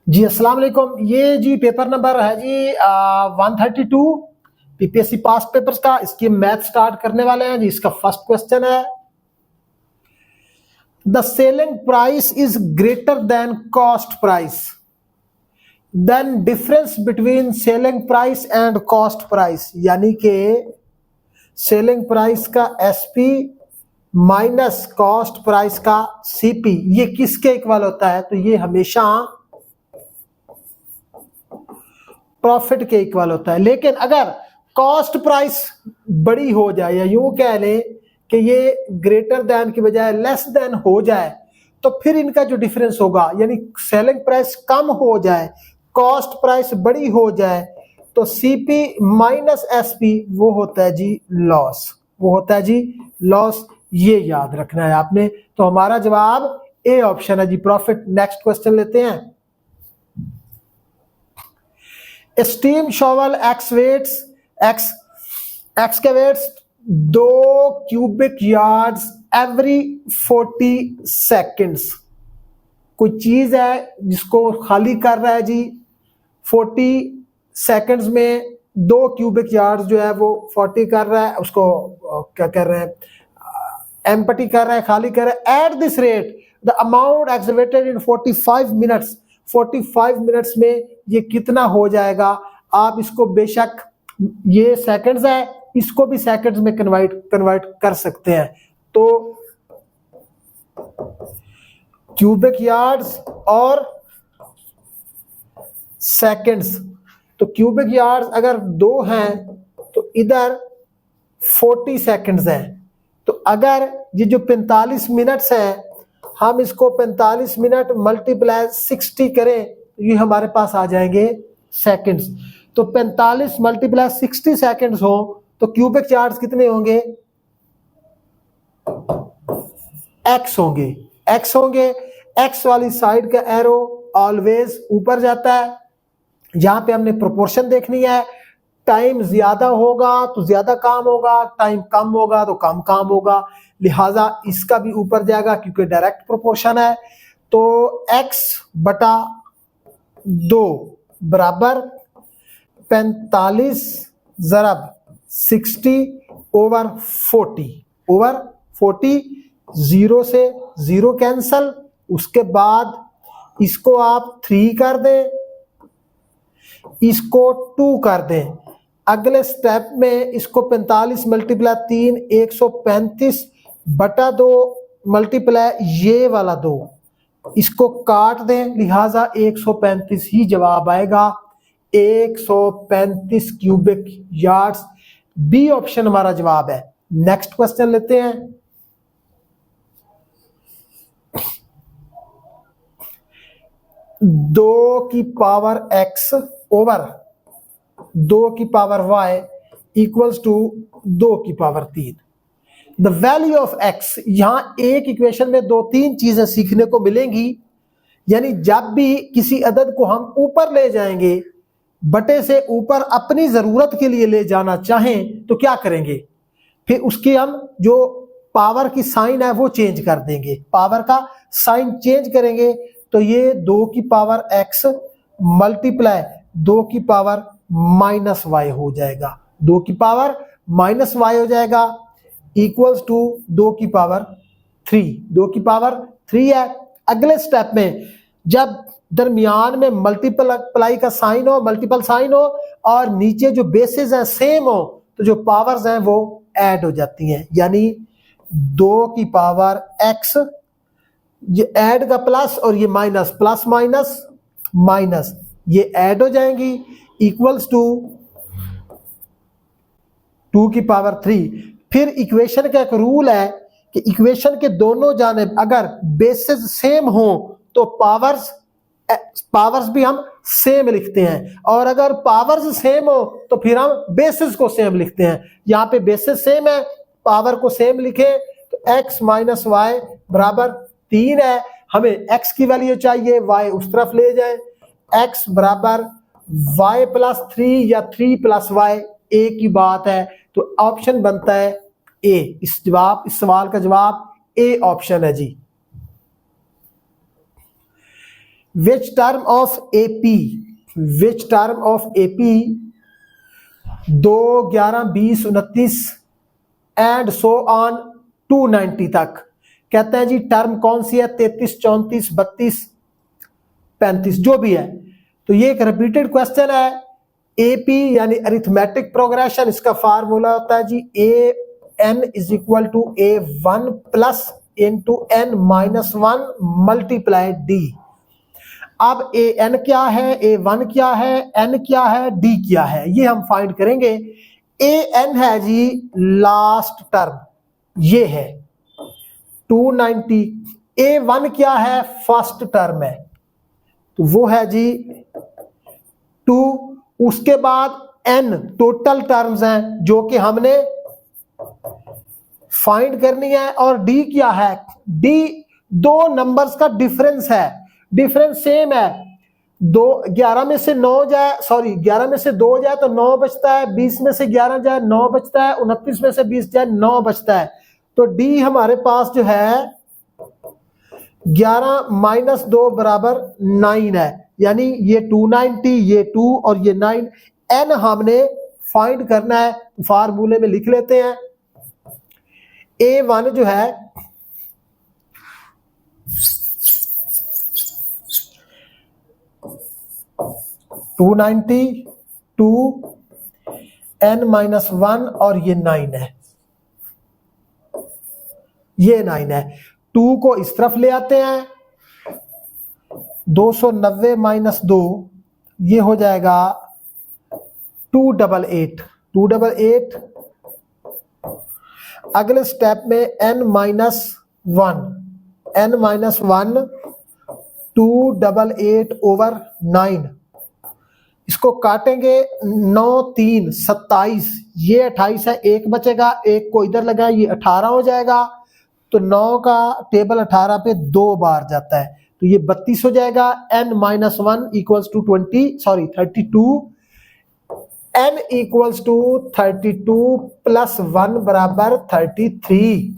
जी अस्सलाम वालेकुम। ये जी पेपर नंबर है जी 132 पीपीएससी पास्ट पेपर्स का। इसकी मैथ स्टार्ट करने वाले हैं जी। इसका फर्स्ट क्वेश्चन है, the selling price is greater than cost price, then difference between selling price and cost price. यानी कि सेलिंग प्राइस का एसपी माइनस कॉस्ट प्राइस का सीपी, ये किसके इक्वल होता है? तो ये हमेशा प्रॉफिट के इक्वल होता है। लेकिन अगर कॉस्ट प्राइस बड़ी हो जाए, या यूं कह लें कि ये ग्रेटर देन की बजाय लेस देन हो जाए, तो फिर इनका जो डिफरेंस होगा, यानी सेलिंग प्राइस कम हो जाए, कॉस्ट प्राइस बड़ी हो जाए, तो सीपी माइनस एसपी वो होता है जी लॉस। वो होता है जी लॉस। ये याद रखना है आपने। तो हमारा जवाब ए ऑप्शन है जी, प्रॉफिट। नेक्स्ट क्वेश्चन लेते हैं। Steam shovel excavates 2 cubic yards every 40 seconds। कोई चीज है जिसको खाली कर रहा है जी 40 सेकंड्स में, 2 क्यूबिक यार्ड जो है वो 40 कर रहा है, उसको क्या कर रहे हैं, एम्पटी कर रहा है, खाली कर रहा है। At this rate the amount excavated in 45 minutes, 45 minutes में ये कितना हो जाएगा? आप इसको बेशक, ये सेकंड्स है, इसको भी सेकंड्स में कन्वर्ट कर सकते हैं। तो क्यूबिक यार्ड्स और सेकंड्स, तो क्यूबिक यार्ड्स अगर 2 हैं तो इधर 40 सेकंड्स हैं। तो अगर ये जो 45 मिनट्स है, हम इसको 45 मिनट मल्टीप्लाई 60 करें तो ये हमारे पास आ जाएंगे सेकंड्स। तो 45 मल्टीप्लाई 60 सेकंड्स हो तो क्यूबिक चार्ज कितने होंगे? एक्स होंगे। एक्स होंगे। एक्स वाली साइड का एरो ऑलवेज ऊपर जाता है। जहां पे हमने प्रोपोर्शन देखनी है, टाइम ज्यादा होगा तो ज्यादा काम होगा, टाइम कम होगा तो कम काम होगा, लिहाजा इसका भी ऊपर जाएगा क्योंकि डायरेक्ट प्रोपोर्शन है। तो x बटा 2 बराबर 45 ज़रब 60 ओवर 40। 0 से 0 कैंसल। उसके बाद इसको आप 3 कर दें, इसको 2 कर दें। अगले स्टेप में इसको 45 मल्टीप्लाई 3 135 बटा 2 मल्टीप्लाई ये वाला 2, इसको काट दें, लिहाजा 135 ही जवाब आएगा। 135 क्यूबिक यार्ड्स, बी ऑप्शन हमारा जवाब है। नेक्स्ट क्वेश्चन लेते हैं। दो की पावर x ओवर 2 की पावर y इक्वल्स टू 2 की power 3। The value of x, यहां एक इक्वेशन में 2-3 चीजें सीखने को मिलेंगी। यानी जब भी किसी अदद को हम ऊपर ले जाएंगे, बटे से ऊपर अपनी जरूरत के लिए ले जाना चाहें तो क्या करेंगे? फिर उसकी हम जो पावर की साइन है वो चेंज कर देंगे, पावर का साइन चेंज करेंगे। तो ये 2 की पावर x मल्टीप्लाई 2 की पावर माइनस y हो जाएगा। 2 की पावर माइनस y हो जाएगा इक्वल्स टू 2 की पावर 3। 2 की पावर 3 है। अगले स्टेप में जब दरमियान में मल्टीप्लाई का साइन हो, मल्टीपल साइन हो, और नीचे जो बेसिस हैं सेम हो, तो जो पावर्स हैं वो ऐड हो जाती हैं। यानी 2 की पावर x, ये ऐड का प्लस और ये माइनस, प्लस माइनस माइनस, ये ऐड हो जाएंगी इक्वल्स टू 2 की पावर 3। फिर इक्वेशन का एक रूल है कि इक्वेशन के दोनों जानिब अगर बेसिस सेम हो तो पावर्स भी हम सेम लिखते हैं, और अगर पावर्स सेम हो तो फिर हम बेसिस को सेम लिखते हैं। यहाँ पे बेसिस सेम है, पावर को सेम लिखे तो x माइनस वाई बराबर 3 है। हमें x की वैल्यू चाहिए, y उस तरफ ले जाए। x बराबर y प्लस 3 या 3 प्लस y, एक ही बात है। तो ऑप्शन बनता है ए। इस सवाल का जवाब ए ऑप्शन है जी। Which term of AP, which term of AP 2, 11, 20, 29 and so on 290 तक, कहते हैं जी टर्म कौन सी है, 33, 34, 32, 35 जो भी है। तो ये एक रिपीटेड क्वेश्चन है। एपी यानी अरिथमेटिक प्रोग्रेशन, इसका फार्मूला होता है जी A N is equal to A one plus into N minus one multiply D. अब ए एन क्या है, ए वन क्या है, एन क्या है, डी क्या है, ये हम फाइंड करेंगे। ए एन है जी लास्ट टर्म, ये है 290। ए वन क्या है, फर्स्ट टर्म है, तो वो है जी 2। उसके बाद n टोटल टर्म्स हैं जो कि हमने फाइंड करनी है। और d क्या है, d दो नंबर्स का डिफरेंस है, डिफरेंस सेम है। 11 में से 9 जाए, सॉरी 11 में से 2 जाए तो 9 बचता है, 20 में से 11 जाए 9 बचता है, 29 में से 20 जाए 9 बचता है। तो d हमारे पास जो है 11 माइनस 2 बराबर 9 है, यानी ये 290, ये 2 और ये 9। n हमने फाइंड करना है, फार्मूले में लिख लेते हैं। a1 जो है 290, 2 n माइनस 1 और ये 9 है, ये 9 है। 2 को इस तरफ ले आते हैं, 290 माइनस 2 ये हो जाएगा 288, 288। अगले स्टेप में n minus 1, n minus 1 288 over 9, इसको काटेंगे 9 3 27, ये 28 है, एक बचेगा, एक को इधर लगा, ये 18 हो जाएगा। तो 9 का टेबल 18 पे 2 बार जाता है, तो ये 32 हो जाएगा। n minus 1 equals to 32, n equals to 32 plus 1 बराबर 33।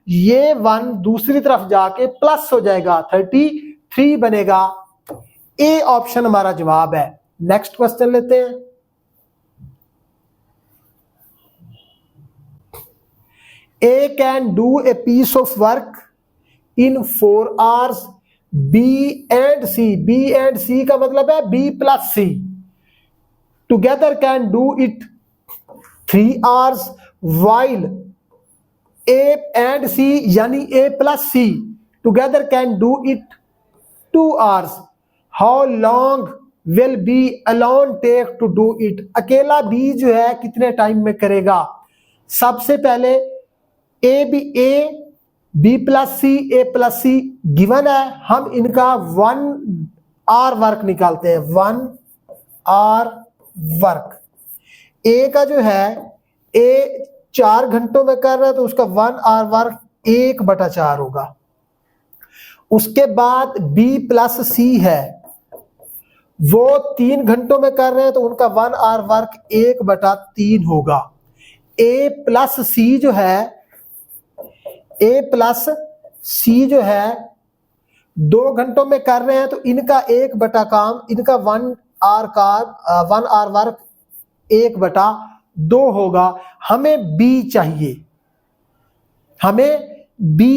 ये 1 दूसरी तरफ जाके प्लस हो जाएगा, 33 बनेगा। ए ऑप्शन हमारा जवाब है। नेक्स्ट क्वेश्चन लेते हैं। A can do a piece of work in 4 hours. B and C, B and C का मतलब है B plus C together can do it 3 hours, while A and C यानी A plus C together can do it 2 hours. How long will B alone take to do it? अकेला B जो है कितने time में करेगा? सबसे पहले A B plus C given है, हम इनका 1 आवर वर्क निकालते हैं। 1 आवर वर्क, ए का जो है ए 4 घंटों में कर रहा है तो उसका 1 आवर वर्क 1/4 होगा। उसके बाद बी प्लस सी है, वो 3 घंटों में कर रहे हैं तो उनका 1 आवर वर्क 1/3 होगा। ए प्लस सी जो है, ए प्लस सी जो है 2 घंटों में कर रहे हैं तो इनका 1 आवर वर्क 1/2 होगा। हमें बी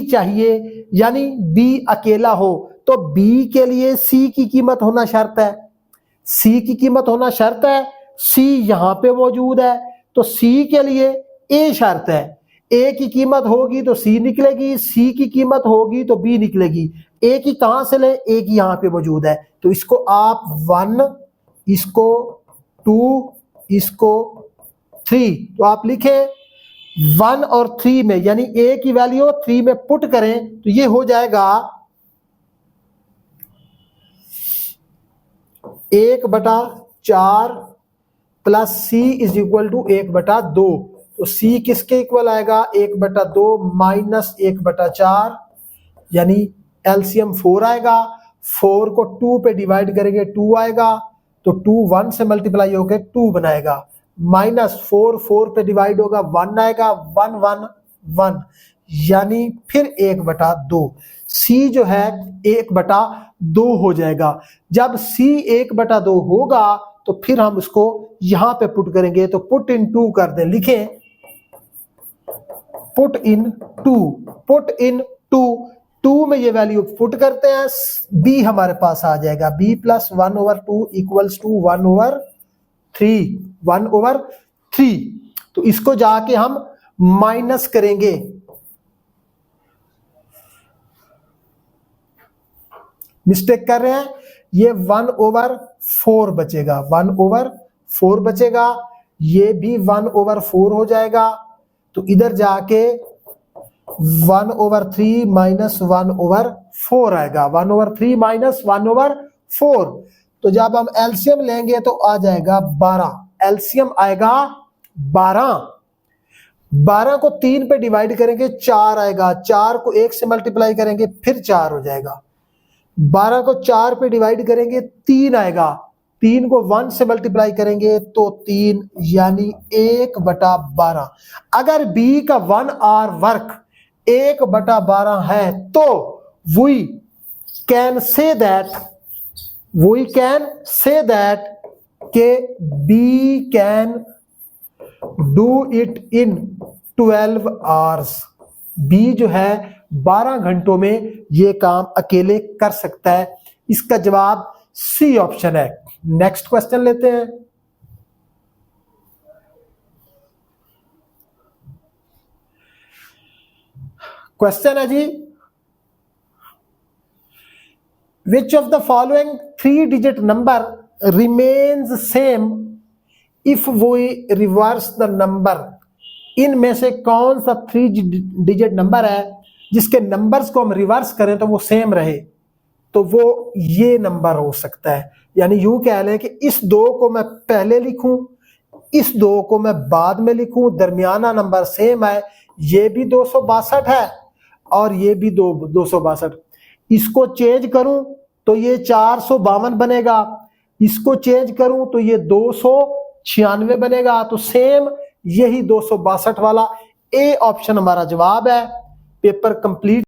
चाहिए, यानी बी अकेला हो, तो बी के लिए सी की कीमत होना शर्त है, सी यहां पे मौजूद है, तो सी के लिए ए शर्त है। ए की कीमत होगी तो सी निकलेगी, सी की कीमत होगी तो बी निकलेगी। ए की कहां से ले, ए की यहां पे मौजूद है, तो इसको आप 1, इसको 2, इसको 3, तो आप लिखे 1 और 3 में, यानी ए की वैल्यू 3 में पुट करें तो ये हो जाएगा 1/4 plus C is equal to 1/2। तो सी किसके इक्वल आएगा, 1/2 माइनस 1/4, यानी एलसीएम 4 आएगा। 4 को 2 पे डिवाइड करेंगे 2 आएगा, तो 2 1 से मल्टीप्लाई होकर 2 बनाएगा। माइनस 4 4 पे डिवाइड होगा 1 आएगा, 1 1 1, यानी फिर 1/2। C जो है 1/2 हो जाएगा। जब C 1/2 होगा तो फिर हम उसको यहां पे पुट करेंगे, तो पुट इन 2 कर दें, लिखें पुट इन 2 में ये वैल्यू पुट करते हैं, B हमारे पास आ जाएगा, B + 1/2 इक्वल्स टू 1/3। तो इसको जाके हम माइनस करेंगे, मिस्टेक कर रहे हैं, ये 1/4 बचेगा, 1/4 बचेगा, ये भी 1/4 हो जाएगा। तो इधर जाके 1/3 माइनस 1/4 आएगा, 1/3 माइनस 1/4। तो जब हम एलसीएम लेंगे तो आ जाएगा 12, एलसीएम आएगा 12 को 3 पे डिवाइड करेंगे 4 आएगा, 4 को 1 से मल्टीप्लाई करेंगे फिर 4 हो जाएगा, 12 को 4 पे डिवाइड करेंगे 3 आएगा, 3 को 1 से मल्टीप्लाई करेंगे तो 3, यानी 1/12। अगर B का 1 आवर वर्क 1/12 है तो we can say that के B can do it in 12 hours। B जो है 12 घंटों में ये काम अकेले कर सकता है। इसका जवाब C ऑप्शन है। नेक्स्ट क्वेश्चन लेते हैं। क्वेश्चन है जी, which of the following 3 digit number remains same if we reverse the number. इनमें से कौन सा 3 डिजिट नंबर है जिसके नंबर्स को हम रिवर्स करें तो वो सेम रहे? तो वो ये नंबर हो सकता है, यानी यूं कह लें कि इस 2 को मैं पहले लिखूं, इस 2 को मैं बाद में लिखूं, दरमियाना नंबर सेम है, ये भी 262 है और ये भी 262। इसको चेंज करूं तो ये 452 बनेगा, इसको चेंज करूं तो ये 296 बनेगा। तो सेम यही 262 वाला ए ऑप्शन हमारा जवाब है। Paper complete.